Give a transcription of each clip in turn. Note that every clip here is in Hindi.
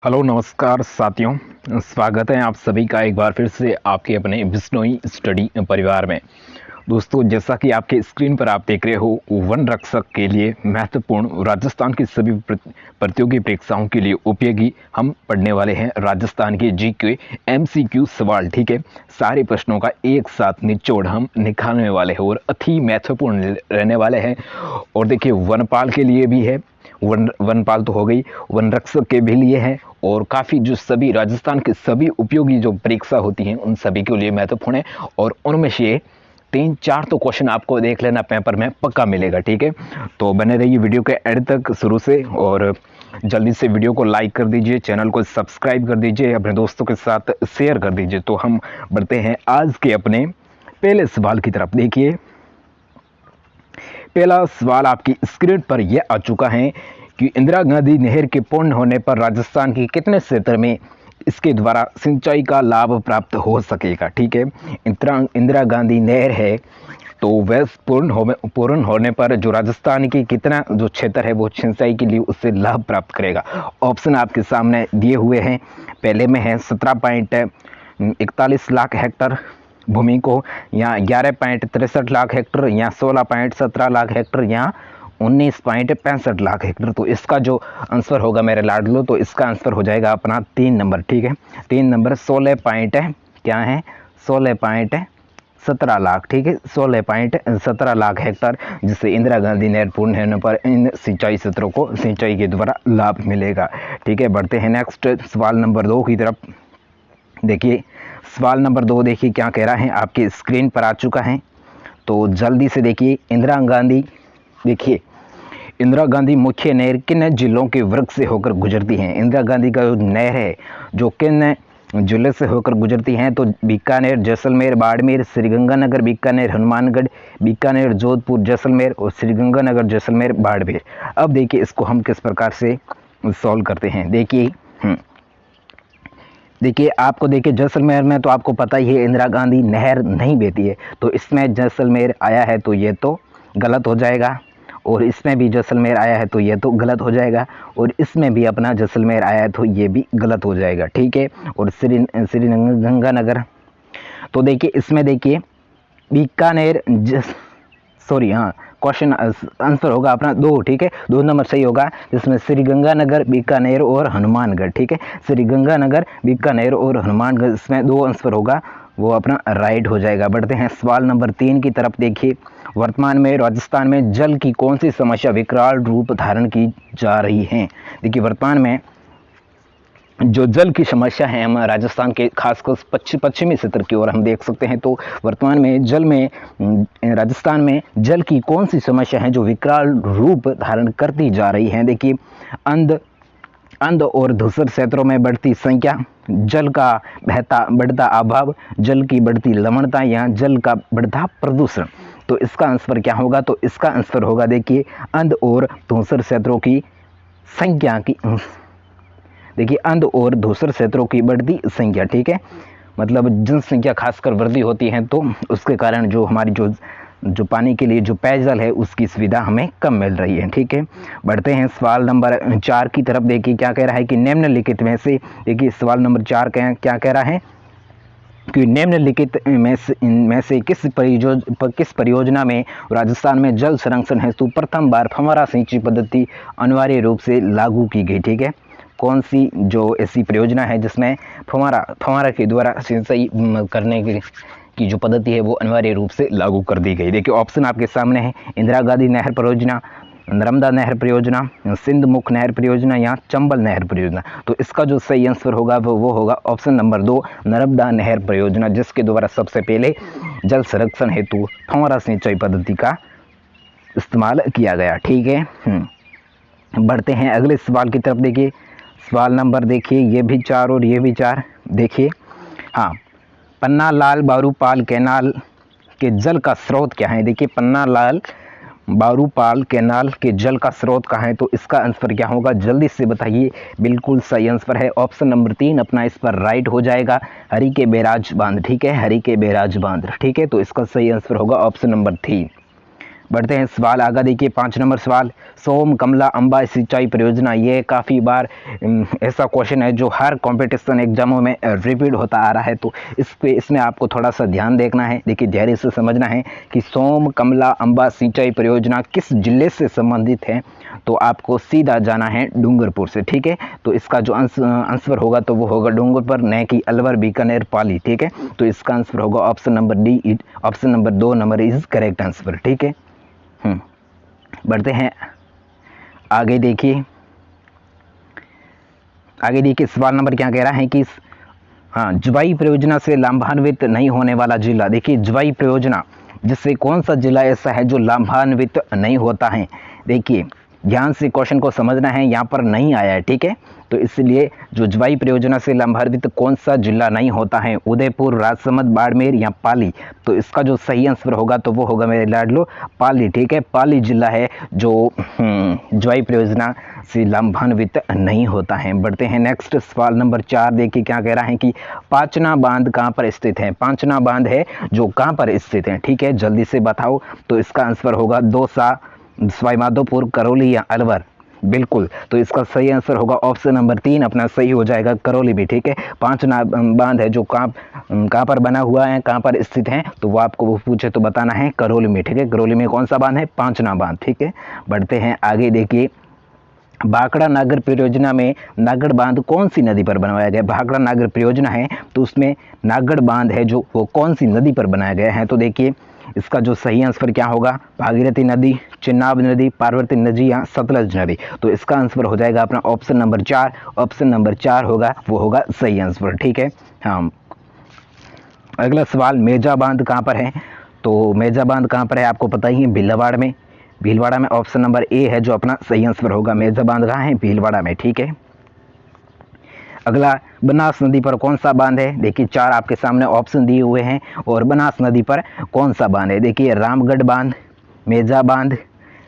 हेलो नमस्कार साथियों, स्वागत है आप सभी का एक बार फिर से आपके अपने बिश्नोई स्टडी परिवार में। दोस्तों, जैसा कि आपके स्क्रीन पर आप देख रहे हो, वन रक्षक के लिए महत्वपूर्ण राजस्थान की सभी प्रतियोगी परीक्षाओं के लिए उपयोगी हम पढ़ने वाले हैं राजस्थान के जीके एमसीक्यू सवाल। ठीक है, सारे प्रश्नों का एक साथ निचोड़ हम निकालने वाले हैं और अति महत्वपूर्ण रहने वाले हैं। और देखिए, वनपाल के लिए भी है, वनपाल तो हो गई, वन रक्षक के भी लिए है, और काफ़ी जो सभी राजस्थान के सभी उपयोगी जो परीक्षा होती हैं उन सभी के लिए महत्वपूर्ण है। और उनमें से 3-4 तो क्वेश्चन आपको देख लेना पेपर में पक्का मिलेगा। ठीक है, तो बने रहिए वीडियो के एंड तक शुरू से, और जल्दी से वीडियो को लाइक कर दीजिए, चैनल को सब्सक्राइब कर दीजिए, अपने दोस्तों के साथ शेयर कर दीजिए। तो हम बढ़ते हैं आज के अपने पहले सवाल की तरफ। देखिए, पहला सवाल आपकी स्क्रीन पर यह आ चुका है कि इंदिरा गांधी नहर के पूर्ण होने पर राजस्थान के कितने क्षेत्र में इसके द्वारा सिंचाई का लाभ प्राप्त हो सकेगा। ठीक है, इंदिरा गांधी नहर है तो वह पूर्ण होने पर जो राजस्थान की कितना जो क्षेत्र है वो सिंचाई के लिए उससे लाभ प्राप्त करेगा। ऑप्शन आपके सामने दिए हुए हैं। पहले में है 17.41 लाख हेक्टर भूमि को, या 11.63 लाख हेक्टर, या 16.17 लाख हेक्टर, या 19.65 लाख हेक्टर। तो इसका जो आंसर होगा मेरे लाडलो, तो इसका आंसर हो जाएगा अपना 3 नंबर। ठीक है, 3 नंबर 16 पॉइंट क्या है, 16.17 लाख। ठीक है, 16.17 लाख हेक्टर, जिससे इंदिरा गांधी नहर पूर्ण होने पर इन सिंचाई क्षेत्रों को सिंचाई के द्वारा लाभ मिलेगा। ठीक है, बढ़ते हैं नेक्स्ट सवाल नंबर 2 की तरफ। देखिए, सवाल नंबर 2 देखिए क्या कह रहा है, आपके स्क्रीन पर आ चुका है, तो जल्दी से देखिए। देखिए, इंदिरा गांधी मुख्य नहर किन जिलों के वर्ग से होकर गुजरती हैं। इंदिरा गांधी का जो नहर है जो किन जिले से होकर गुजरती हैं, तो बीकानेर, जैसलमेर, बाड़मेर, श्रीगंगानगर, बीकानेर, हनुमानगढ़, बीकानेर, जोधपुर, जैसलमेर, और श्रीगंगानगर, जैसलमेर, बाड़मेर। अब देखिए इसको हम किस प्रकार से सॉल्व करते हैं। देखिए आपको देखिए जैसलमेर में तो आपको पता ही है इंदिरा गांधी नहर नहीं बहती है, तो इसमें जैसलमेर आया है तो ये तो गलत हो जाएगा, और इसमें भी जैसलमेर आया है तो ये तो गलत हो जाएगा, और इसमें भी अपना जैसलमेर आया है तो ये भी गलत हो जाएगा। ठीक है, और श्रीगंगानगर, तो देखिए इसमें देखिए बीकानेर सॉरी, हाँ, क्वेश्चन आंसर होगा अपना 2। ठीक है, 2 नंबर सही होगा, जिसमें श्रीगंगानगर, बीकानेर और हनुमानगढ़। ठीक है, श्रीगंगानगर, बीकानेर और हनुमानगढ़, इसमें 2 आंसर होगा, वो अपना राइट हो जाएगा। बढ़ते हैं सवाल नंबर 3 की तरफ। देखिए, वर्तमान में राजस्थान में जल की कौन सी समस्या विकराल रूप धारण की जा रही है। देखिए, वर्तमान में जो जल की समस्या है हम राजस्थान के खासकर पश्चिमी क्षेत्र की ओर हम देख सकते हैं, तो वर्तमान में राजस्थान में जल की कौन सी समस्या है जो विकराल रूप धारण करती जा रही है। देखिए, अंध और धूसर क्षेत्रों में बढ़ती संख्या, जल का बढ़ता अभाव, जल की बढ़ती लवणता, या जल का बढ़ता प्रदूषण। तो इसका आंसर क्या होगा, तो इसका आंसर होगा देखिए अंध और धूसर क्षेत्रों की संख्या की, देखिए अंध और धूसर क्षेत्रों की बढ़ती संख्या। ठीक है, मतलब जनसंख्या खासकर वृद्धि होती है तो उसके कारण जो हमारी जो पानी के लिए जो पेयजल है उसकी सुविधा हमें कम मिल रही है। ठीक है, बढ़ते हैं सवाल नंबर 4 की तरफ। देखिए क्या कह रहा है कि निम्नलिखित में से, देखिए सवाल नंबर 4 क्या कह रहा है कि निम्नलिखित में से किस परियोजना में राजस्थान में जल संरक्षण हेतु प्रथम बार फव्वारा सिंचाई पद्धति अनिवार्य रूप से लागू की गई। ठीक है, कौन सी जो ऐसी परियोजना है जिसमें फव्वारा के द्वारा सिंचाई करने की जो पद्धति है वो अनिवार्य रूप से लागू कर दी गई। देखिए ऑप्शन आपके सामने है, इंदिरा गांधी नहर परियोजना, नर्मदा नहर परियोजना, सिंध मुख नहर परियोजना, या चंबल नहर परियोजना। तो इसका जो सही आंसर होगा वो होगा ऑप्शन नंबर 2, नर्मदा नहर परियोजना, जिसके द्वारा सबसे पहले जल संरक्षण हेतु फव्वारा सिंचाई पद्धति का इस्तेमाल किया गया। ठीक है, बढ़ते हैं अगले सवाल की तरफ। देखिए सवाल नंबर देखिए ये भी 4 और ये भी 4। देखिए, हाँ, पन्ना लाल बारूपाल कैनाल के जल का स्रोत क्या है। देखिए, पन्ना लाल बारूपाल कैनाल के जल का स्रोत कहाँ है, तो इसका आंसर क्या होगा, जल्दी से बताइए। बिल्कुल सही आंसर है ऑप्शन नंबर 3 अपना इस पर राइट हो जाएगा, हरी के बैराज बांध। ठीक है, हरी के बैराज बांध। ठीक है, तो इसका सही आंसर होगा ऑप्शन नंबर 3। बढ़ते हैं सवाल आगे, देखिए 5 नंबर सवाल, सोम कमला अंबा सिंचाई परियोजना, ये काफ़ी बार ऐसा क्वेश्चन है जो हर कंपटीशन एग्जामों में रिपीट होता आ रहा है, तो इसमें आपको थोड़ा सा ध्यान देखना है। देखिए धैर्य से समझना है कि सोम कमला अंबा सिंचाई परियोजना किस जिले से संबंधित है, तो आपको सीधा जाना है डूंगरपुर से, ठीक है। तो इसका जो आंसर होगा तो वो होगा डूंगरपुर, न कि अलवर बीकानेर पाली, ठीक है। तो इसका आंसर होगा option number D, option number 2 number is correct answer, ठीक है। बढ़ते हैं आगे, देखिए आगे देखिए सवाल नंबर क्या कह रहा है कि हाँ, जुवाई परियोजना से लाभान्वित नहीं होने वाला जिला। देखिए जुवाई परियोजना जिससे कौन सा जिला ऐसा है जो लाभान्वित नहीं होता है। देखिए ध्यान से क्वेश्चन को समझना है, यहाँ पर नहीं आया है, ठीक है। तो इसलिए जो जुवाई परियोजना से लाभान्वित कौन सा जिला नहीं होता है, उदयपुर, राजसमंद, बाड़मेर या पाली, तो इसका जो सही आंसर होगा तो वो होगा मेरे लाडलो पाली, ठीक है। पाली जिला है जो जुवाई परियोजना से लाभान्वित नहीं होता है। बढ़ते हैं नेक्स्ट सवाल नंबर 4, देखिए क्या कह रहा है कि पांचना बांध कहाँ पर स्थित है। पांचना बांध है जो कहाँ पर स्थित है, ठीक है, जल्दी से बताओ। तो इसका आंसर होगा दौसा, सवाईमाधोपुर, करौली या अलवर, बिल्कुल। तो इसका सही आंसर होगा ऑप्शन नंबर 3 अपना सही हो जाएगा, करौली भी, ठीक है। पांचना बांध है जो कहाँ पर बना हुआ है, कहाँ पर स्थित है, तो वो आपको वो पूछे तो बताना है करौली में, ठीक है। करौली में कौन सा बांध है, पांचना बांध, ठीक है। बढ़ते हैं आगे, देखिए भाखड़ा नागर परियोजना में नागड़ बांध कौन सी नदी पर बनाया गया। भाखड़ा नागर परियोजना है तो उसमें नागड़ बांध है जो वो कौन सी नदी पर बनाया गया है। तो देखिए इसका जो सही आंसर क्या होगा, भागीरथी नदी, चिनाब नदी, पार्वती नदी या सतलज नदी। तो इसका आंसर हो जाएगा अपना ऑप्शन नंबर 4, ऑप्शन नंबर 4 होगा, वो होगा सही आंसर, ठीक है। हाँ, अगला सवाल, मेजा बांध कहाँ पर है। तो मेजा बांध कहाँ पर है आपको पता ही है, भीलवाड़ा में। भीलवाड़ा में ऑप्शन नंबर ए है जो अपना सही आंसर होगा। मेजा बांध कहाँ है, भीलवाड़ा में, ठीक है। अगला, बनास नदी पर कौन सा बांध है। देखिए 4 आपके सामने ऑप्शन दिए हुए हैं और बनास नदी पर कौन सा बांध है। देखिए रामगढ़ बांध, मेजा बांध,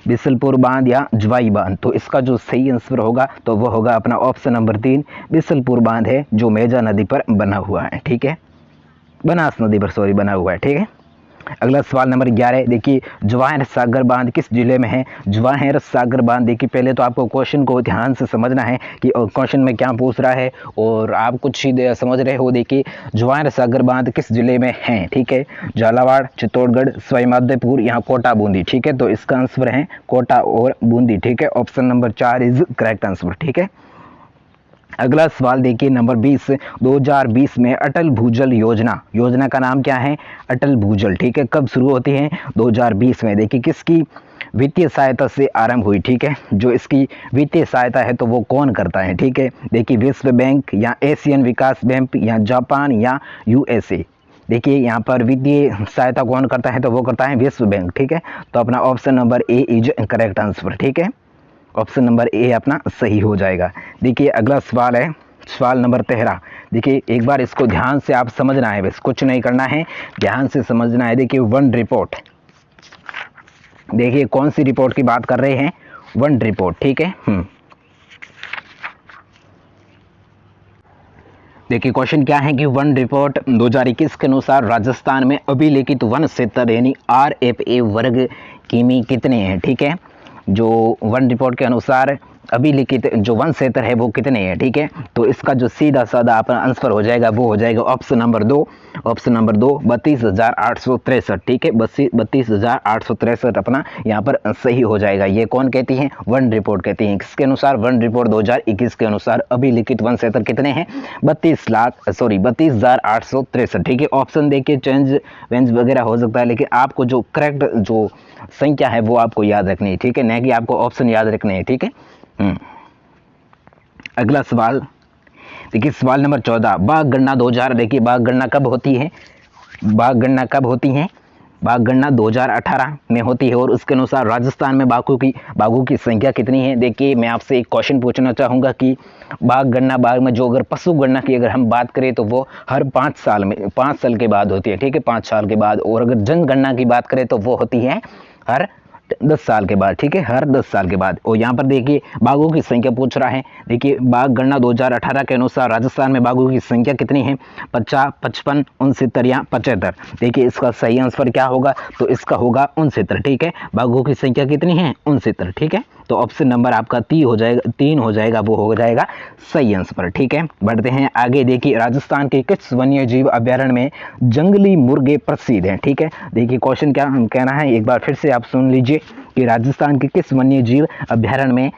बिसलपुर बांध या जुवाई बांध। तो इसका जो सही आंसर होगा तो वो होगा अपना ऑप्शन नंबर 3, बिसलपुर बांध है जो मेजा नदी पर बना हुआ है, ठीक है, बनास नदी पर सॉरी बना हुआ है, ठीक है। अगला सवाल नंबर 11, देखिए जवाहर सागर बांध किस जिले में है। जवाहर सागर बांध, देखिए पहले तो आपको क्वेश्चन को ध्यान से समझना है कि क्वेश्चन में क्या पूछ रहा है और आप कुछ ही समझ रहे हो। देखिए जवाहर सागर बांध किस जिले में है, ठीक है, झालावाड़, चित्तौड़गढ़, सवाईमाधोपुर यहाँ कोटा बूंदी, ठीक है। तो इसका आंसर है कोटा और बूंदी, ठीक है। Option number 4 is correct answer, ठीक है। अगला सवाल देखिए नंबर 20, 2020 में अटल भूजल योजना, योजना का नाम क्या है, अटल भूजल, ठीक है। कब शुरू होती है, 2020 में। देखिए किसकी वित्तीय सहायता से आरंभ हुई, ठीक है। जो इसकी वित्तीय सहायता है तो वो कौन करता है, ठीक है। देखिए विश्व बैंक या एशियन विकास बैंक या जापान या यूएसए। देखिए यहाँ पर वित्तीय सहायता कौन करता है तो वो करता है विश्व बैंक, ठीक है। तो अपना option number A is correct answer, ठीक है। ऑप्शन नंबर ए अपना सही हो जाएगा। देखिए अगला सवाल है सवाल नंबर 13। देखिए एक बार इसको ध्यान से आप समझना है, बस कुछ नहीं करना है, ध्यान से समझना है। देखिए वन रिपोर्ट, देखिए कौन सी रिपोर्ट की बात कर रहे हैं, वन रिपोर्ट, ठीक है। देखिए क्वेश्चन क्या है कि वन रिपोर्ट 2021 के अनुसार राजस्थान में अभिलेखित वन क्षेत्र यानी RFA वर्ग किमी कितने हैं, ठीक है। जो वन रिपोर्ट के अनुसार अभिलिखित जो वन क्षेत्र है वो कितने हैं, ठीक है। तो इसका जो सीधा साधा अपना आंसर हो जाएगा वो हो जाएगा ऑप्शन नंबर 2, ऑप्शन नंबर 2 32,863, ठीक है। 32,863 अपना यहाँ पर सही हो जाएगा। ये कौन कहती है, वन रिपोर्ट कहती है। किसके अनुसार, वन रिपोर्ट 2021 के अनुसार अभिलिखित वन क्षेत्र कितने हैं, 32,863, ठीक है। ऑप्शन देखिए चेंज वेंज वगैरह हो सकता है, लेकिन आपको जो करेक्ट जो संख्या है वो आपको याद रखनी है, ठीक है, न कि आपको ऑप्शन याद रखने हैं, ठीक है। अगला सवाल देखिए सवाल नंबर 14, बाघ गणना 2000। देखिए बाघ गणना कब होती है, बाघ गणना कब होती है, बाघ गणना 2018 में होती है और उसके अनुसार राजस्थान में बाघों की संख्या कितनी है। देखिए मैं आपसे एक क्वेश्चन पूछना चाहूँगा कि बाघ गणना बाघ में जो अगर पशु गणना की अगर हम बात करें तो वो हर 5 साल में 5 साल के बाद होती है, ठीक है, 5 साल के बाद। और अगर जनगणना की बात करें तो वो होती है हर 10 साल के बाद, ठीक है, हर 10 साल के बाद। और यहाँ पर देखिए बाघों की संख्या पूछ रहा है। देखिए बाघ गणना 2018 के अनुसार राजस्थान में बाघों की संख्या कितनी है? 50, 55, 69 या 75। देखिए इसका सही आंसर क्या होगा? तो इसका होगा 69, ठीक है। बाघों की संख्या कितनी है? 69, ठीक है। तो ऑप्शन नंबर आपका 3 हो जाएगा, वो हो जाएगा सही आंसर, ठीक है। बढ़ते हैं आगे। देखिए राजस्थान के किस वन्य जीव अभ्यारण्य में जंगली मुर्गे प्रसिद्ध हैं? ठीक है, देखिए क्वेश्चन क्या कहना है, एक बार फिर से आप सुन लीजिए कि राजस्थान के किस वन्य जीव अभ्यारण्य में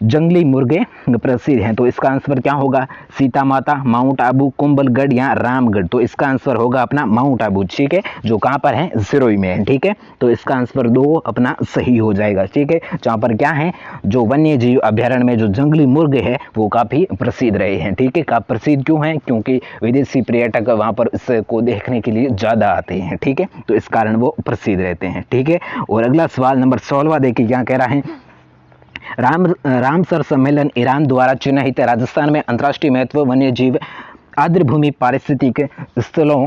जंगली मुर्गे प्रसिद्ध हैं? तो इसका आंसर क्या होगा? सीता माता, माउंट आबू, कुंभलगढ़ या रामगढ़। तो इसका आंसर होगा अपना माउंट आबू, ठीक है, जो कहाँ पर है? सिरोही में है, ठीक है। तो इसका आंसर 2 अपना सही हो जाएगा, ठीक है। जहाँ पर क्या है, जो वन्य जीव अभ्यारण्य में जो जंगली मुर्गे है वो काफी प्रसिद्ध रहे हैं, ठीक है। काफी प्रसिद्ध क्यों है? क्योंकि विदेशी पर्यटक वहां पर इसको देखने के लिए ज्यादा आते हैं, ठीक है। तो इस कारण वो प्रसिद्ध रहते हैं, ठीक है। और अगला सवाल नंबर 16 देखिए क्या कह रहा है। रामसर सम्मेलन ईरान द्वारा चिन्हित राजस्थान में अंतर्राष्ट्रीय महत्व वन्य जीव आर्द्रभूमि पारिस्थितिक स्थलों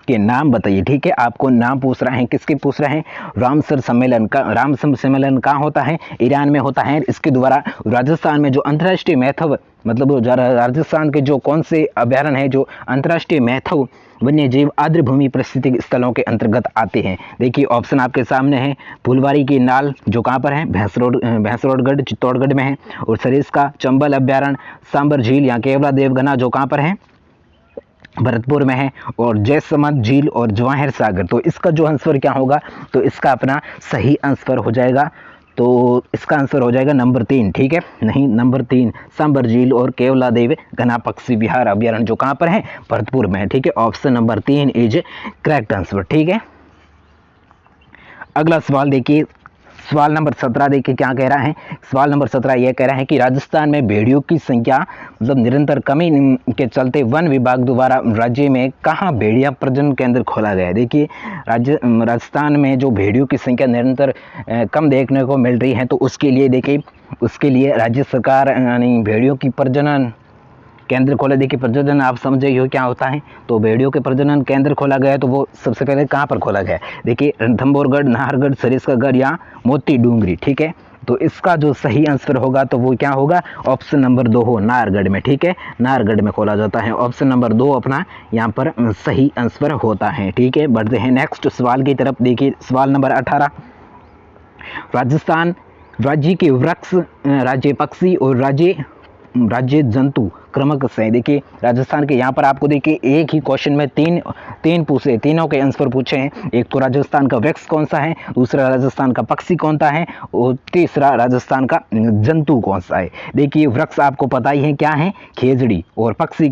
के नाम बताइए, ठीक है। आपको नाम पूछ रहे हैं, किसके पूछ रहे हैं? रामसर सम्मेलन कहाँ होता है? ईरान में होता है। इसके द्वारा राजस्थान में जो अंतर्राष्ट्रीय महत्व, मतलब राजस्थान के जो कौन से अभ्यारण्य है जो अंतर्राष्ट्रीय महत्व वन्य जीव आर्द्रभूमि पारिस्थितिक स्थलों के अंतर्गत आते हैं? देखिए ऑप्शन आपके सामने है। फुलवारी की नाल जो कहाँ पर है? भैंसरोडगढ़ चित्तौड़गढ़ में है। और सरिस्का चंबल अभ्यारण्य, सांबर झील या केवला देवगना जो कहाँ पर है? भरतपुर में है। और जयसमंद झील और जवाहर सागर। तो इसका जो आंसर क्या होगा? तो इसका अपना सही आंसर हो जाएगा, तो इसका आंसर हो जाएगा नंबर 3, ठीक है। नहीं, नंबर 3 सांबर झील और केवला देव घना पक्षी विहार अभ्यारण्य जो कहाँ पर है? भरतपुर में है, ठीक है। Option number 3 is correct answer, ठीक है। अगला सवाल देखिए, सवाल नंबर 17 देखिए क्या कह रहा है। सवाल नंबर 17 यह कह रहा है कि राजस्थान में भेड़ियों की संख्या मतलब निरंतर कमी के चलते वन विभाग द्वारा राज्य में कहाँ भेड़िया प्रजनन केंद्र खोला गया है? देखिए राजस्थान में जो भेड़ियों की संख्या निरंतर कम देखने को मिल रही है, तो उसके लिए देखिए उसके लिए राज्य सरकार यानी भेड़ियों की प्रजनन केंद्र खोला। देखिए प्रजनन आप समझ ही हो क्या होता है। तो भेड़ियों के प्रजनन केंद्र खोला गया, तो वो सबसे पहले कहाँ पर खोला गया? देखिए रणथंभौरगढ़, नाहरगढ़, सरिस्कागढ़ या मोती डूंगरी, ठीक है। तो इसका जो सही आंसर होगा तो वो क्या होगा? ऑप्शन नंबर 2 हो, नाहरगढ़ में, ठीक है। नाहरगढ़ में खोला जाता है। ऑप्शन नंबर 2 अपना यहाँ पर सही आंसर होता है, ठीक है। बढ़ते हैं नेक्स्ट सवाल की तरफ। देखिए सवाल नंबर 18, राजस्थान राज्य के वृक्ष, राज्य पक्षी और राज्य जंतु क्रमक से। देखिए राजस्थान के यहाँ पर आपको देखिए एक ही क्वेश्चन में तीन पूछे, तीनों के आंसर पूछे हैं। एक तो राजस्थान का वृक्ष कौन सा है, दूसरा राजस्थान का पक्षी कौन सा है, और तीसरा राजस्थान का जंतु कौन सा है। देखिए वृक्ष आपको पता ही है क्या है? खेजड़ी। और पक्षी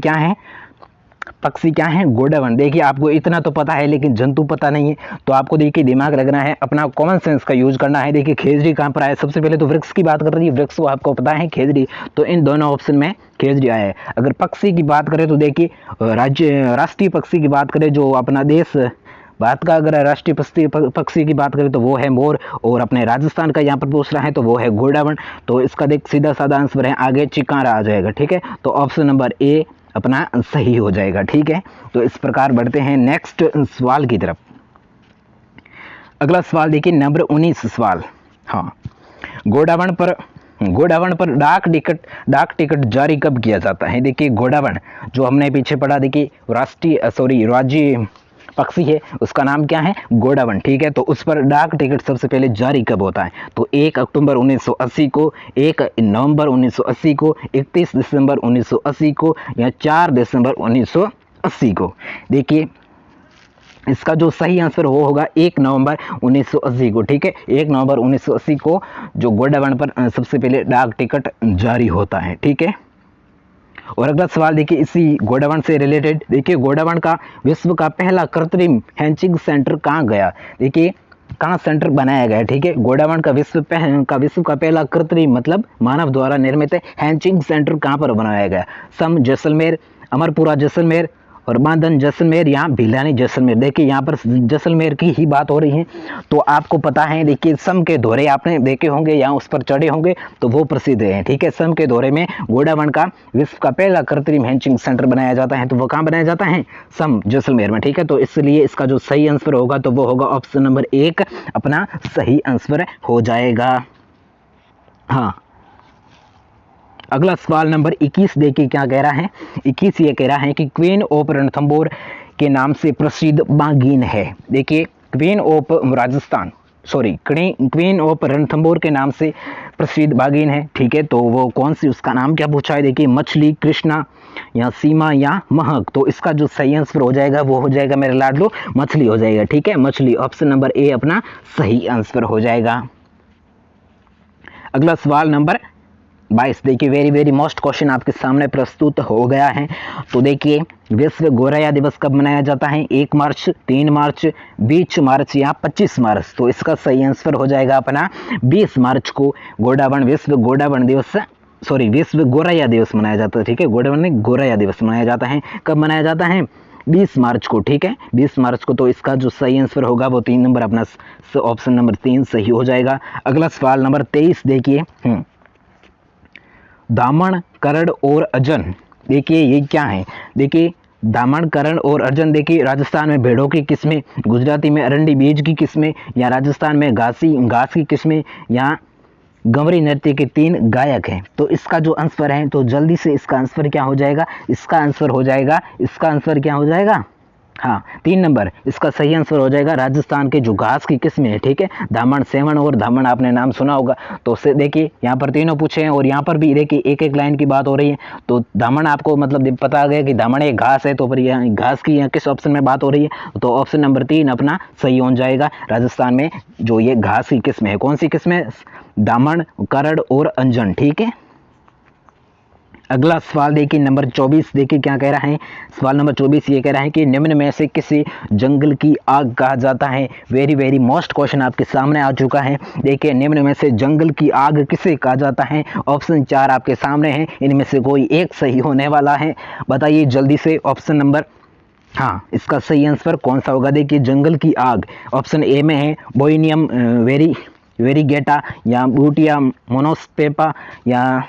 क्या है? गोडावण। देखिए आपको इतना तो पता है, लेकिन जंतु पता नहीं है। तो आपको देखिए दिमाग लगना है, अपना कॉमन सेंस का यूज करना है। देखिए खेजड़ी कहाँ पर आया? सबसे पहले तो वृक्ष की बात कर रही है, वृक्ष को आपको पता है खेजड़ी, तो इन दोनों ऑप्शन में खेजड़ी आया है। अगर पक्षी की बात करें तो देखिए राष्ट्रीय पक्षी की बात करें जो अपना देश भारत का, अगर राष्ट्रीय पक्षी की बात करें तो वो है मोर। और अपने राजस्थान का यहाँ पर पूछ रहा है तो वो है गोडावण। तो इसका देख सीधा साधा आंसर है आगे चिकारा आ जाएगा, ठीक है। तो ऑप्शन नंबर ए अपना सही हो जाएगा, ठीक है। तो इस प्रकार बढ़ते हैं नेक्स्ट सवाल की तरफ। अगला सवाल देखिए नंबर 19 सवाल। हाँ, गोडावण पर डाक टिकट जारी कब किया जाता है? देखिए गोडावण जो हमने पीछे पढ़ा, देखिए राज्य पक्षी है, उसका नाम क्या है? गोडावण, ठीक है। तो उस पर डाक टिकट सबसे पहले जारी कब होता है? तो 1 अक्टूबर 1980 को, 1 नवंबर 1980 को, 31 दिसंबर 1980 को या 4 दिसंबर 1980 को। देखिए इसका जो सही आंसर वो होगा 1 नवंबर 1980 को, ठीक है। 1 नवंबर 1980 को जो गोडावण पर सबसे पहले डाक टिकट जारी होता है, ठीक है। और अगला सवाल देखिए इसी गोडावण से रिलेटेड। देखिए गोडावण का विश्व का पहला कृत्रिम हैचिंग सेंटर कहाँ गया? देखिए कहाँ सेंटर बनाया गया, ठीक है। गोडावण का विश्व का पहला कृत्रिम मतलब मानव द्वारा निर्मित हैचिंग सेंटर कहाँ पर बनाया गया? सम जैसलमेर, अमरपुरा जैसलमेर, प्रबंधन जैसलमेर या भिलानी जैसलमेर। देखिए यहाँ पर जैसलमेर की ही बात हो रही है, तो आपको पता है देखिए सम के दौरे आपने देखे होंगे या उस पर चढ़े होंगे तो वो प्रसिद्ध है। ठीक है, सम के दौरे में गोडावण का विश्व का पहला कृत्रिम हैचिंग सेंटर बनाया जाता है, तो वो कहाँ बनाया जाता है? सम जैसलमेर में। ठीक है, तो इसलिए इसका जो सही आंसर होगा तो वो होगा ऑप्शन नंबर 1 अपना सही आंसर हो जाएगा। हाँ, अगला सवाल नंबर 21 देखिए क्या कह रहा है। 21 ये कह रहा है कि क्वीन ऑफ रणथंबोर के नाम से प्रसिद्ध बागीन है। देखिए queen of Rajasthan queen of Ranthambore के नाम से प्रसिद्ध बागीन है। ठीक है, तो वो कौन सी, उसका नाम क्या पूछा है? देखिए मछली, कृष्णा या सीमा या महक। तो इसका जो सही आंसर हो जाएगा वो हो जाएगा मेरे लाडलो मछली हो जाएगा। ठीक है, मछली ऑप्शन नंबर ए अपना सही आंसर हो जाएगा। अगला सवाल नंबर 22 देखिए वेरी वेरी मोस्ट क्वेश्चन आपके सामने प्रस्तुत हो गया है। तो देखिए विश्व गोरैया दिवस कब मनाया जाता है? 1 मार्च, 3 मार्च, 20 मार्च या 25 मार्च। तो इसका सही आंसर हो जाएगा अपना 20 मार्च को विश्व गोरैया दिवस मनाया जाता है। ठीक है, गोरैया दिवस मनाया जाता है। कब मनाया जाता है? 20 मार्च को। ठीक है, 20 मार्च को। तो इसका जो सही आंसर होगा वो 3 नंबर अपना ऑप्शन नंबर 3 सही हो जाएगा। अगला सवाल नंबर 23 देखिए दामन, करण और अजन। देखिए ये क्या है? देखिए दामन, करण और अर्जन देखिए राजस्थान में भेड़ों की किस्में, गुजराती में अरंडी बीज की किस्में, या राजस्थान में घास की किस्में, या गंवरी नृत्य के 3 गायक हैं। तो इसका जो आंसर है तो जल्दी से इसका आंसर क्या हो जाएगा? इसका आंसर क्या हो जाएगा? हाँ 3 नंबर इसका सही आंसर हो जाएगा राजस्थान के जो घास की किस्में है। ठीक है, धामण, सेवण और धामण आपने नाम सुना होगा। तो उससे देखिए यहाँ पर तीनों पूछे हैं और यहाँ पर भी देखिए एक एक लाइन की बात हो रही है। तो धामण आपको मतलब पता आ गया कि धामण एक घास है, तो फिर यहाँ घास की यहाँ किस ऑप्शन में बात हो रही है? तो ऑप्शन नंबर 3 अपना सही हो जाएगा। राजस्थान में जो ये घास की किस्में है, कौन सी किस्में? दामन, करड़ और अंजन। ठीक है, अगला सवाल देखिए नंबर 24 देखिए क्या कह रहा है। सवाल नंबर 24 ये कह रहा है कि निम्न में से किसे जंगल की आग कहा जाता है? वेरी वेरी मोस्ट क्वेश्चन आपके सामने आ चुका है। देखिए निम्न में से जंगल की आग किसे कहा जाता है? ऑप्शन 4 आपके सामने हैं, इनमें से कोई एक सही होने वाला है। बताइए जल्दी से ऑप्शन नंबर, हाँ इसका सही आंसर कौन सा होगा? देखिए जंगल की आग ऑप्शन ए में है बोइनियम वेरीगेटा, या ब्यूटिया मोनोस्पेपा, या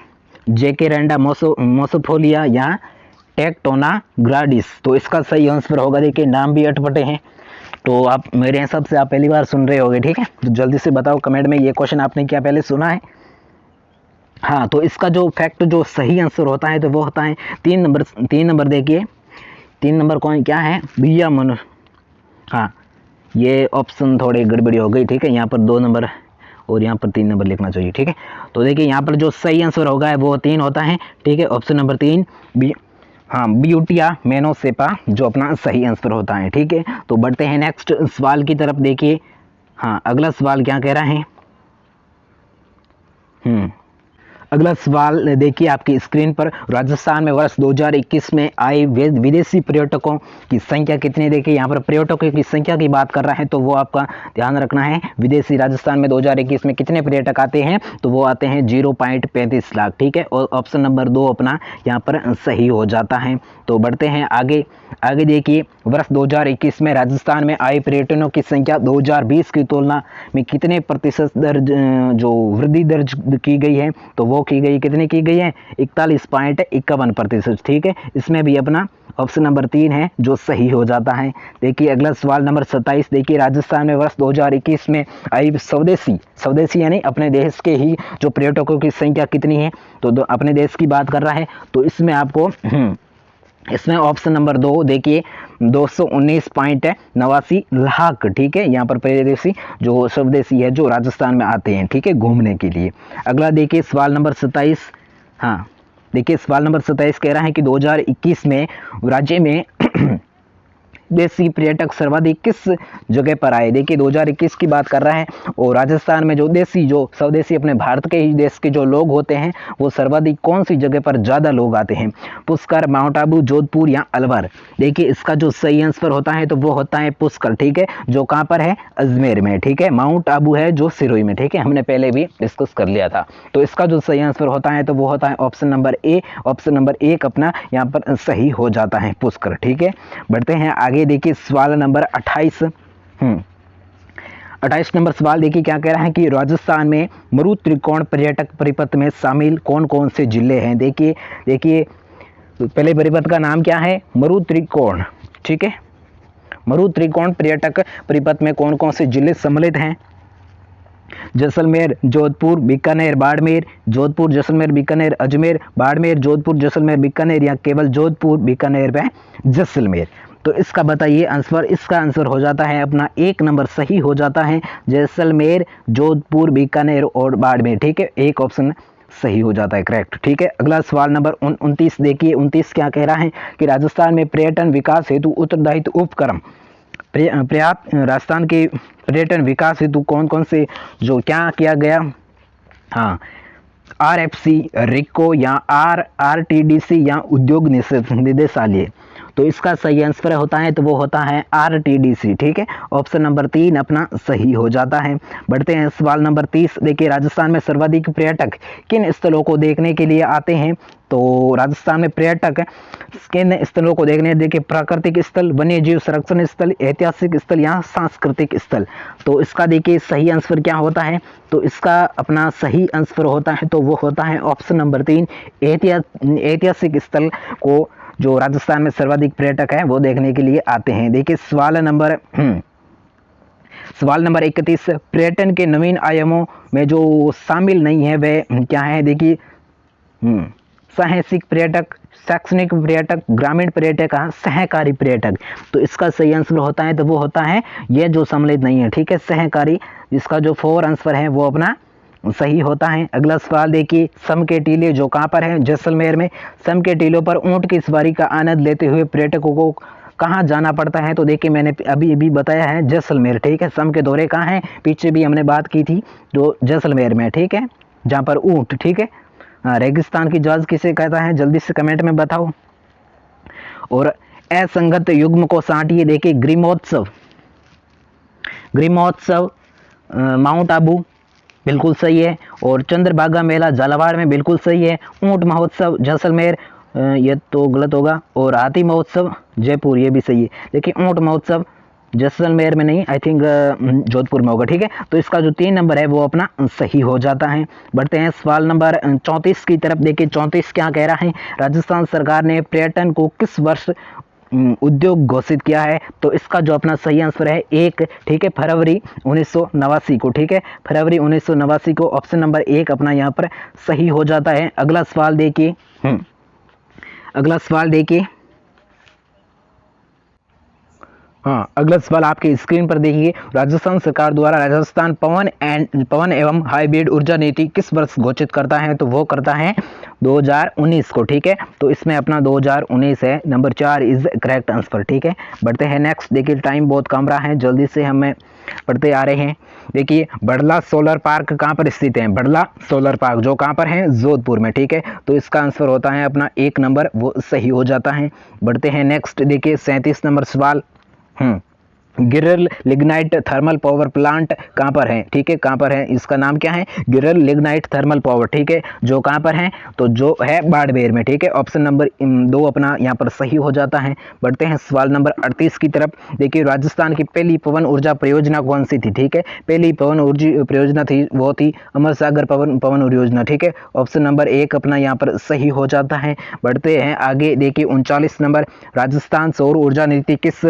जेकेरेंडा मोसोफोलिया, या टेक्टोना ग्राडिस। तो इसका सही आंसर होगा, देखिए नाम भी अटपटे हैं। तो आप मेरे हिसाब से आप पहली बार सुन रहे होगे। ठीक है, तो जल्दी से बताओ कमेंट में ये क्वेश्चन आपने क्या पहले सुना है? हाँ, तो इसका जो फैक्ट जो सही आंसर होता है तो वो होता है 3 नंबर देखिए 3 नंबर कौन क्या है? बिया मन। हाँ ये ऑप्शन थोड़ी गड़बड़ी हो गई। ठीक है, यहाँ पर 2 नंबर और यहाँ पर 3 नंबर लिखना चाहिए। ठीक है, तो देखिए यहाँ पर जो सही आंसर होगा वो 3 होता है। ठीक है, ऑप्शन नंबर 3 ब्यूटिया मोनोस्पेपा जो अपना सही आंसर होता है। ठीक है, तो बढ़ते हैं नेक्स्ट सवाल की तरफ। देखिए हाँ अगला सवाल क्या कह रहा है। अगला सवाल देखिए आपकी स्क्रीन पर। राजस्थान में वर्ष 2021 में आए विदेशी पर्यटकों की संख्या कितनी? देखिए यहाँ पर पर्यटकों की संख्या की बात कर रहा है, तो वो आपका ध्यान रखना है। विदेशी राजस्थान में 2021 में कितने पर्यटक आते हैं? तो वो आते हैं 0.35 लाख। ठीक है, और ऑप्शन नंबर 2 अपना यहाँ पर सही हो जाता है। तो बढ़ते हैं आगे देखिए वर्ष 2021 में राजस्थान में आए पर्यटकों की संख्या 2020 की तुलना में कितने प्रतिशत जो वृद्धि दर्ज की गई है? तो वो कितनी की गई है? 41.51%। ठीक है, इसमें भी अपना ऑप्शन नंबर 3 है जो सही हो जाता है। देखिए अगला सवाल नंबर 27 देखिए राजस्थान में वर्ष 2021 में आई स्वदेशी यानी अपने देश के ही जो पर्यटकों की संख्या कितनी है? तो अपने देश की बात कर रहा है। तो इसमें आपको इसमें ऑप्शन नंबर 2 देखिए 219.89 लाख। ठीक है, यहाँ पर परदेशी जो स्वदेशी है जो राजस्थान में आते हैं। ठीक है, घूमने के लिए। अगला देखिए सवाल नंबर 27। हाँ देखिए सवाल नंबर 27 कह रहा है कि 2021 में राज्य में स्वदेशी पर्यटक सर्वाधिक किस जगह पर आए। देखिए 2021 की बात कर रहा है और राजस्थान में जो स्वदेशी अपने भारत के ही देश के जो लोग होते हैं वो सर्वाधिक कौन सी जगह पर ज़्यादा लोग आते हैं, पुष्कर, माउंट आबू, जोधपुर या अलवर। देखिए इसका जो सही आंसर होता है तो वो होता है पुष्कर, ठीक है, जो कहाँ पर है, अजमेर में, ठीक है। माउंट आबू है जो सिरोही में, ठीक है, हमने पहले भी डिस्कस कर लिया था। तो इसका जो सही आंसर होता है तो वो होता है option number A. Option number एक अपना यहाँ पर सही हो जाता है, पुष्कर, ठीक है। बढ़ते हैं आगे, देखिए सवाल नंबर 28। 28 नंबर सवाल देखिए क्या कह रहा है कि राजस्थान में मरु त्रिकोण पर्यटक परिपथ में शामिल कौन कौन से जिले हैं। देखिए पहले परिपथ का नाम क्या है, मरु त्रिकोण, ठीक है। मरु त्रिकोण पर्यटक परिपथ में कौन कौन से जिले सम्मिलित हैं। जैसलमेर, जोधपुर, बीकानेर, बाड़मेर, जोधपुर, जैसलमेर, बीकानेर, अजमेर, बाड़मेर, जोधपुर, जैसलमेर, बीकानेर या केवल जोधपुर, बीकानेर व जैसलमेर। तो इसका बताइए आंसर। इसका आंसर हो जाता है अपना एक नंबर सही हो जाता है, जैसलमेर, जोधपुर, बीकानेर और बाड़मेर, ठीक है। एक ऑप्शन सही हो जाता है, करेक्ट, ठीक है। अगला सवाल नंबर 29 देखिए। 29 क्या कह रहा है कि राजस्थान में पर्यटन विकास हेतु उत्तरदायित्व उपक्रम पर्याप्त राजस्थान के पर्यटन विकास हेतु कौन कौन से जो क्या किया गया। हाँ, RFC, रिको या RTDC या उद्योग निदेशालय। तो इसका सही आंसर होता है तो वो होता है RTDC, ठीक है। ऑप्शन नंबर 3 अपना सही हो जाता है। बढ़ते हैं सवाल नंबर 30 देखिए। राजस्थान में सर्वाधिक पर्यटक किन स्थलों को देखने के लिए आते हैं। तो राजस्थान में पर्यटक किन स्थलों को देखने, देखिए प्राकृतिक स्थल, वन्य जीव संरक्षण स्थल, ऐतिहासिक स्थल या सांस्कृतिक स्थल। तो इसका देखिए सही आंसर क्या होता है, तो इसका अपना सही आंसर होता है तो वो होता है ऑप्शन नंबर 3 ऐतिहासिक स्थल को जो राजस्थान में सर्वाधिक पर्यटक है वो देखने के लिए आते हैं। देखिए सवाल नंबर 31 पर्यटन के नवीन आयामों में जो शामिल नहीं है वे क्या है। देखिए साहसिक पर्यटक, शैक्षणिक पर्यटक, ग्रामीण पर्यटक, सहकारी पर्यटक। तो इसका सही आंसर होता है तो वो होता है ये जो सम्मिलित नहीं है, ठीक है, सहकारी। इसका जो 4 आंसर है वो अपना सही होता है। अगला सवाल देखिए। सम के टीले जो कहाँ पर है, जैसलमेर में। सम के टीलों पर ऊंट की सवारी का आनंद लेते हुए पर्यटकों को कहाँ जाना पड़ता है। तो देखिए मैंने अभी बताया है जैसलमेर, ठीक है। सम के दौरे कहाँ हैं, पीछे भी हमने बात की थी, जो जैसलमेर में, ठीक है, जहाँ पर ऊंट, ठीक है। रेगिस्तान की जॉज किसे कहता है, जल्दी से कमेंट में बताओ। और असंगत युग्म को साटिए। देखिए ग्रीमोत्सव, माउंट आबू बिल्कुल सही है। और चंद्रभागा मेला झालावाड़ में बिल्कुल सही है। ऊंट महोत्सव जैसलमेर ये तो गलत होगा। और हाथी महोत्सव जयपुर ये भी सही है। देखिए ऊंट महोत्सव जैसलमेर में नहीं, आई थिंक जोधपुर में होगा, ठीक है। तो इसका जो 3 नंबर है वो अपना सही हो जाता है। बढ़ते हैं सवाल नंबर 34 की तरफ। देखिए 34 क्या कह रहा है, राजस्थान सरकार ने पर्यटन को किस वर्ष उद्योग घोषित किया है। तो इसका जो अपना सही आंसर है 1, ठीक है, फरवरी 1989 को, ठीक है, फरवरी 1989 को। ऑप्शन नंबर 1 अपना यहाँ पर सही हो जाता है। अगला सवाल देखिए। अगला सवाल देखिए। हाँ, अगला सवाल आपके स्क्रीन पर देखिए। राजस्थान सरकार द्वारा राजस्थान पवन एवं हाइब्रिड ऊर्जा नीति किस वर्ष घोषित करता है। तो वो करता है 2019 को, ठीक है। तो इसमें अपना 2019 है, नंबर 4 इज करेक्ट आंसर, ठीक है। बढ़ते हैं नेक्स्ट। देखिए टाइम बहुत कम रहा है, जल्दी से हमें पढ़ते आ रहे हैं। देखिए बड़ला सोलर पार्क कहाँ पर स्थित है। बड़ला सोलर पार्क जो कहाँ पर है, जोधपुर में, ठीक है। तो इसका आंसर होता है अपना 1 नंबर, वो सही हो जाता है। बढ़ते हैं नेक्स्ट। देखिए 37 नंबर सवाल। गिर्रल लिग्नाइट थर्मल पावर प्लांट कहाँ पर है, ठीक है, कहाँ पर है, इसका नाम क्या है, गिर्रल लिग्नाइट थर्मल पावर, ठीक है, जो कहाँ पर है, तो जो है बाड़मेर में, ठीक है। ऑप्शन नंबर 2 अपना यहाँ पर सही हो जाता है। बढ़ते हैं सवाल नंबर 38 की तरफ। देखिए राजस्थान की पहली पवन ऊर्जा परियोजना कौन सी थी, ठीक है। पहली पवन ऊर्जा परियोजना थी वो थी अमर सागर पवन परियोजना, ठीक है। ऑप्शन नंबर 1 अपना यहाँ पर सही हो जाता है। बढ़ते हैं आगे। देखिए 39 नंबर। राजस्थान सौर ऊर्जा नीति किस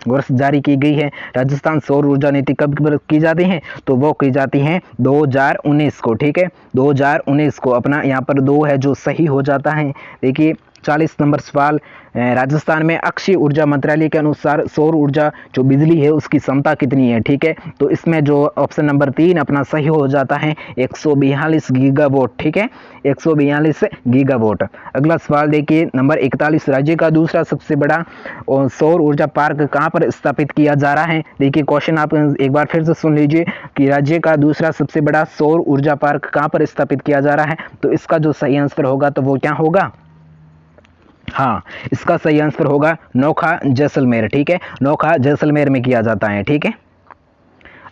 वर्ष जारी की गई है। राजस्थान सौर ऊर्जा नीति कब की जाती है, तो वो की जाती है 2019 को, ठीक है, 2019 को। अपना यहाँ पर 2 है जो सही हो जाता है। देखिए 40 नंबर सवाल, राजस्थान में अक्षय ऊर्जा मंत्रालय के अनुसार सौर ऊर्जा जो बिजली है उसकी क्षमता कितनी है, ठीक है। तो इसमें जो ऑप्शन नंबर 3 अपना सही हो जाता है 142 गीगावाट, ठीक है, 142 गीगावाट। अगला सवाल देखिए नंबर 41, राज्य का दूसरा सबसे बड़ा सौर ऊर्जा पार्क कहाँ पर स्थापित किया जा रहा है। देखिए क्वेश्चन आप एक बार फिर से सुन लीजिए कि राज्य का दूसरा सबसे बड़ा सौर ऊर्जा पार्क कहाँ पर स्थापित किया जा रहा है। तो इसका जो सही आंसर होगा तो वो क्या होगा, हाँ, इसका सही आंसर होगा नोखा जैसलमेर, ठीक है, नोखा जैसलमेर में किया जाता है, ठीक है।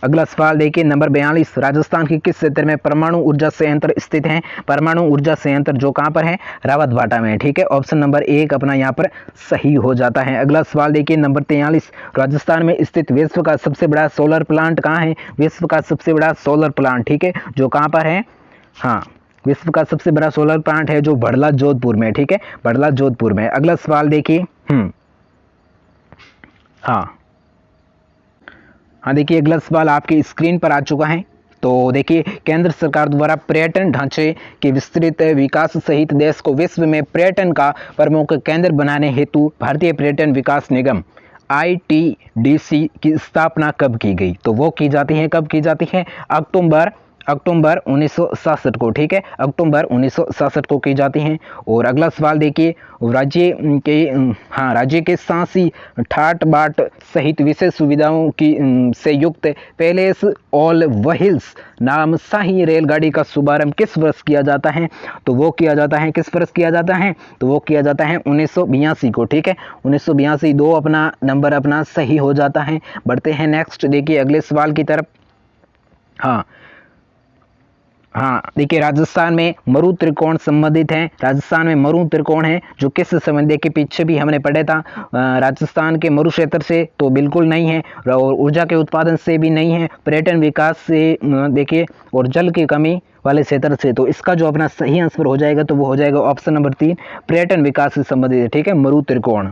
अगला सवाल देखिए नंबर 42, राजस्थान के किस क्षेत्र में परमाणु ऊर्जा संयंत्र स्थित हैं। परमाणु ऊर्जा संयंत्र जो कहां पर है, रावतभाटा में, ठीक है। ऑप्शन नंबर 1 अपना यहां पर सही हो जाता है। अगला सवाल देखिए नंबर 43, राजस्थान में स्थित विश्व का सबसे बड़ा सोलर प्लांट कहां है। विश्व का सबसे बड़ा सोलर प्लांट, ठीक है, जो कहां पर है, हाँ, विश्व का सबसे बड़ा सोलर प्लांट है जो बड़ला जोधपुर में, ठीक है, बड़ला जोधपुर में। अगला सवाल देखिए हाँ देखिए अगला सवाल आपकी स्क्रीन पर आ चुका है। तो देखिए केंद्र सरकार द्वारा पर्यटन ढांचे के विस्तृत विकास सहित देश को विश्व में पर्यटन का प्रमुख केंद्र बनाने हेतु भारतीय पर्यटन विकास निगम ITDC की स्थापना कब की गई। तो वो की जाती है, कब की जाती है, अक्टूबर 1967 को, ठीक है, अक्टूबर 1967 को की जाती हैं। और अगला सवाल देखिए राज्य के सांसी ठाट बाट सहित विशेष सुविधाओं की से युक्त पैलेस ऑल व्हील्स नाम शाही रेलगाड़ी का शुभारंभ किस वर्ष किया जाता है। तो वो किया जाता है, किस वर्ष किया जाता है, तो वो किया जाता है 1982 को, ठीक है, 1982। 2 अपना नंबर अपना सही हो जाता है। बढ़ते हैं नेक्स्ट देखिए अगले सवाल की तरफ। हाँ देखिए राजस्थान में मरु त्रिकोण संबंधित हैं। राजस्थान में मरु त्रिकोण है जो किस संबंध के पीछे भी हमने पढ़ा था, राजस्थान के मरु क्षेत्र से तो बिल्कुल नहीं है, और ऊर्जा के उत्पादन से भी नहीं है, पर्यटन विकास से देखिए, और जल की कमी वाले क्षेत्र से। तो इसका जो अपना सही आंसर हो जाएगा तो वो हो जाएगा ऑप्शन नंबर 3 पर्यटन विकास से संबंधित है, ठीक है, मरु त्रिकोण।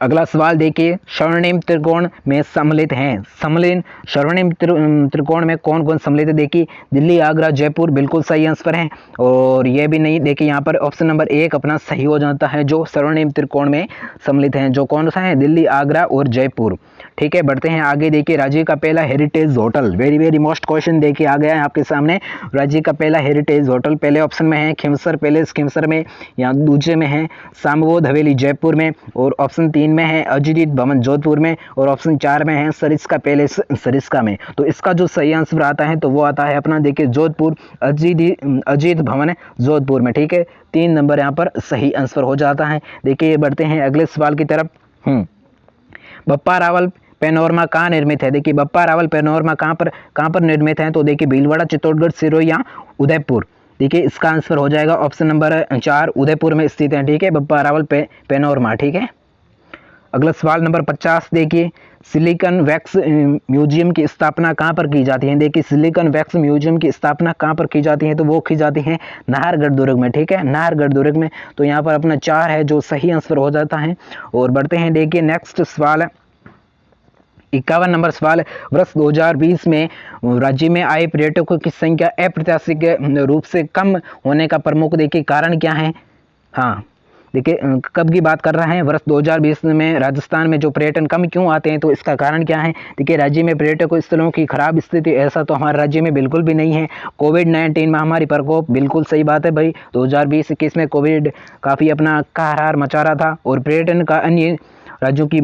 अगला सवाल देखिए स्वर्णिम त्रिकोण में सम्मिलित हैं। स्वर्णिम त्रिकोण में कौन कौन सम्मिलित है। देखिए दिल्ली, आगरा, जयपुर बिल्कुल सही आंसर है, और ये भी नहीं। देखिए यहाँ पर ऑप्शन नंबर 1 अपना सही हो जाता है, जो स्वर्णिम त्रिकोण में सम्मिलित हैं, जो कौन सा है, दिल्ली, आगरा और जयपुर, ठीक है। बढ़ते हैं आगे देखिए राज्य का पहला heritage hotel, very most question देखिए आ गया है आपके सामने। राज्य का पहला हेरिटेज होटल पहले ऑप्शन में है खिमसर पैलेस खिमसर में, या दूसरे में है सांबोध हवेली जयपुर में, और ऑप्शन 3 में है अजीत भवन जोधपुर में, और ऑप्शन 4 में है सरिस्का पैलेस सरिस्का में। तो इसका जो सही आंसर आता है तो वो आता है अपना देखिए जोधपुर, अजीत भवन जोधपुर में, ठीक है। 3 नंबर यहाँ पर सही आंसर हो जाता है। देखिए बढ़ते हैं अगले सवाल की तरफ। बप्पा रावल पैनोरमा कहाँ निर्मित है। देखिए बप्पा रावल पैनोरमा कहाँ पर निर्मित है। तो देखिए भीलवाड़ा, चित्तौड़गढ़, सिरोही या उदयपुर। देखिए इसका आंसर हो जाएगा ऑप्शन नंबर 4 उदयपुर में स्थित है, ठीक है, बप्पा रावल पैनोरमा, ठीक है। अगला सवाल नंबर 50 देखिए सिलिकॉन वैक्स म्यूजियम की स्थापना कहाँ पर की जाती है। देखिए सिलिकॉन वैक्स म्यूजियम की स्थापना कहाँ पर की जाती है, तो वो की जाती है नाहरगढ़ दुर्ग में, ठीक है, नाहरगढ़ दुर्ग में। तो यहाँ पर अपना 4 है जो सही आंसर हो जाता है। और बढ़ते हैं देखिए नेक्स्ट सवाल 51 नंबर सवाल, वर्ष 2020 में राज्य में आए पर्यटकों की संख्या अप्रत्याशित रूप से कम होने का प्रमुख देखिए कारण क्या है। हाँ देखिए कब की बात कर रहे हैं, वर्ष 2020 में राजस्थान में जो पर्यटन कम क्यों आते हैं, तो इसका कारण क्या है। देखिए राज्य में पर्यटक स्थलों की खराब स्थिति, ऐसा तो हमारे राज्य में बिल्कुल भी नहीं है। कोविड-19 महामारी प्रकोप, बिल्कुल सही बात है भाई, 2020-21 में कोविड काफ़ी अपना कहरार मचा रहा था, और पर्यटन का अन्य राज्यों की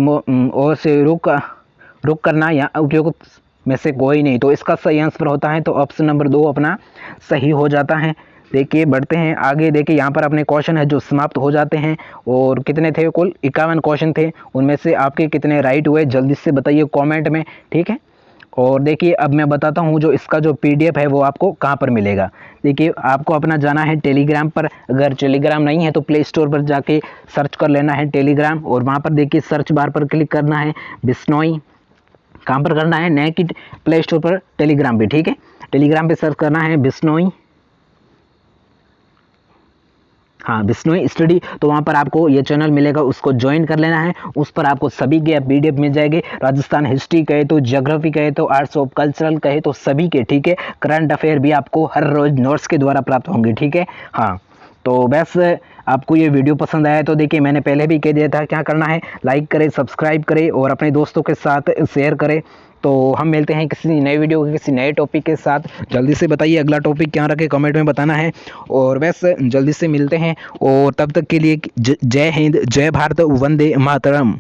ओर से रुक करना या उपयोग में से कोई नहीं। तो इसका सही आंसर होता है तो ऑप्शन नंबर 2 अपना सही हो जाता है। देखिए बढ़ते हैं आगे। देखिए यहाँ पर अपने क्वेश्चन है जो समाप्त हो जाते हैं, और कितने थे, कुल 51 क्वेश्चन थे, उनमें से आपके कितने राइट हुए जल्दी से बताइए कमेंट में, ठीक है। और देखिए अब मैं बताता हूँ जो इसका जो PDF है वो आपको कहाँ पर मिलेगा। देखिए आपको अपना जाना है टेलीग्राम पर, अगर टेलीग्राम नहीं है तो प्ले स्टोर पर जाके सर्च कर लेना है टेलीग्राम, और वहाँ पर देखिए सर्च बार पर क्लिक करना है बिश्नोई, कहाँ पर करना है, नए की प्ले स्टोर पर टेलीग्राम पे, ठीक है, टेलीग्राम पे सर्च करना है बिश्नोई, हाँ बिश्नोई स्टडी। तो वहाँ पर आपको ये चैनल मिलेगा, उसको ज्वाइन कर लेना है। उस पर आपको सभी के PDF मिल जाएंगे, राजस्थान हिस्ट्री कहे तो, ज्योग्राफी कहे तो, आर्ट्स ऑफ कल्चरल कहे तो, सभी के, ठीक है। करंट अफेयर भी आपको हर रोज नोट्स के द्वारा प्राप्त होंगे, ठीक है। हाँ तो बस आपको ये वीडियो पसंद आया तो देखिए, मैंने पहले भी कह दिया था क्या करना है, लाइक करें, सब्सक्राइब करें और अपने दोस्तों के साथ शेयर करें। तो हम मिलते हैं किसी नए वीडियो के किसी नए टॉपिक के साथ। जल्दी से बताइए अगला टॉपिक क्या रखे, कमेंट में बताना है। और बस जल्दी से मिलते हैं, और तब तक के लिए जय हिंद, जय भारत, वंदे मातरम।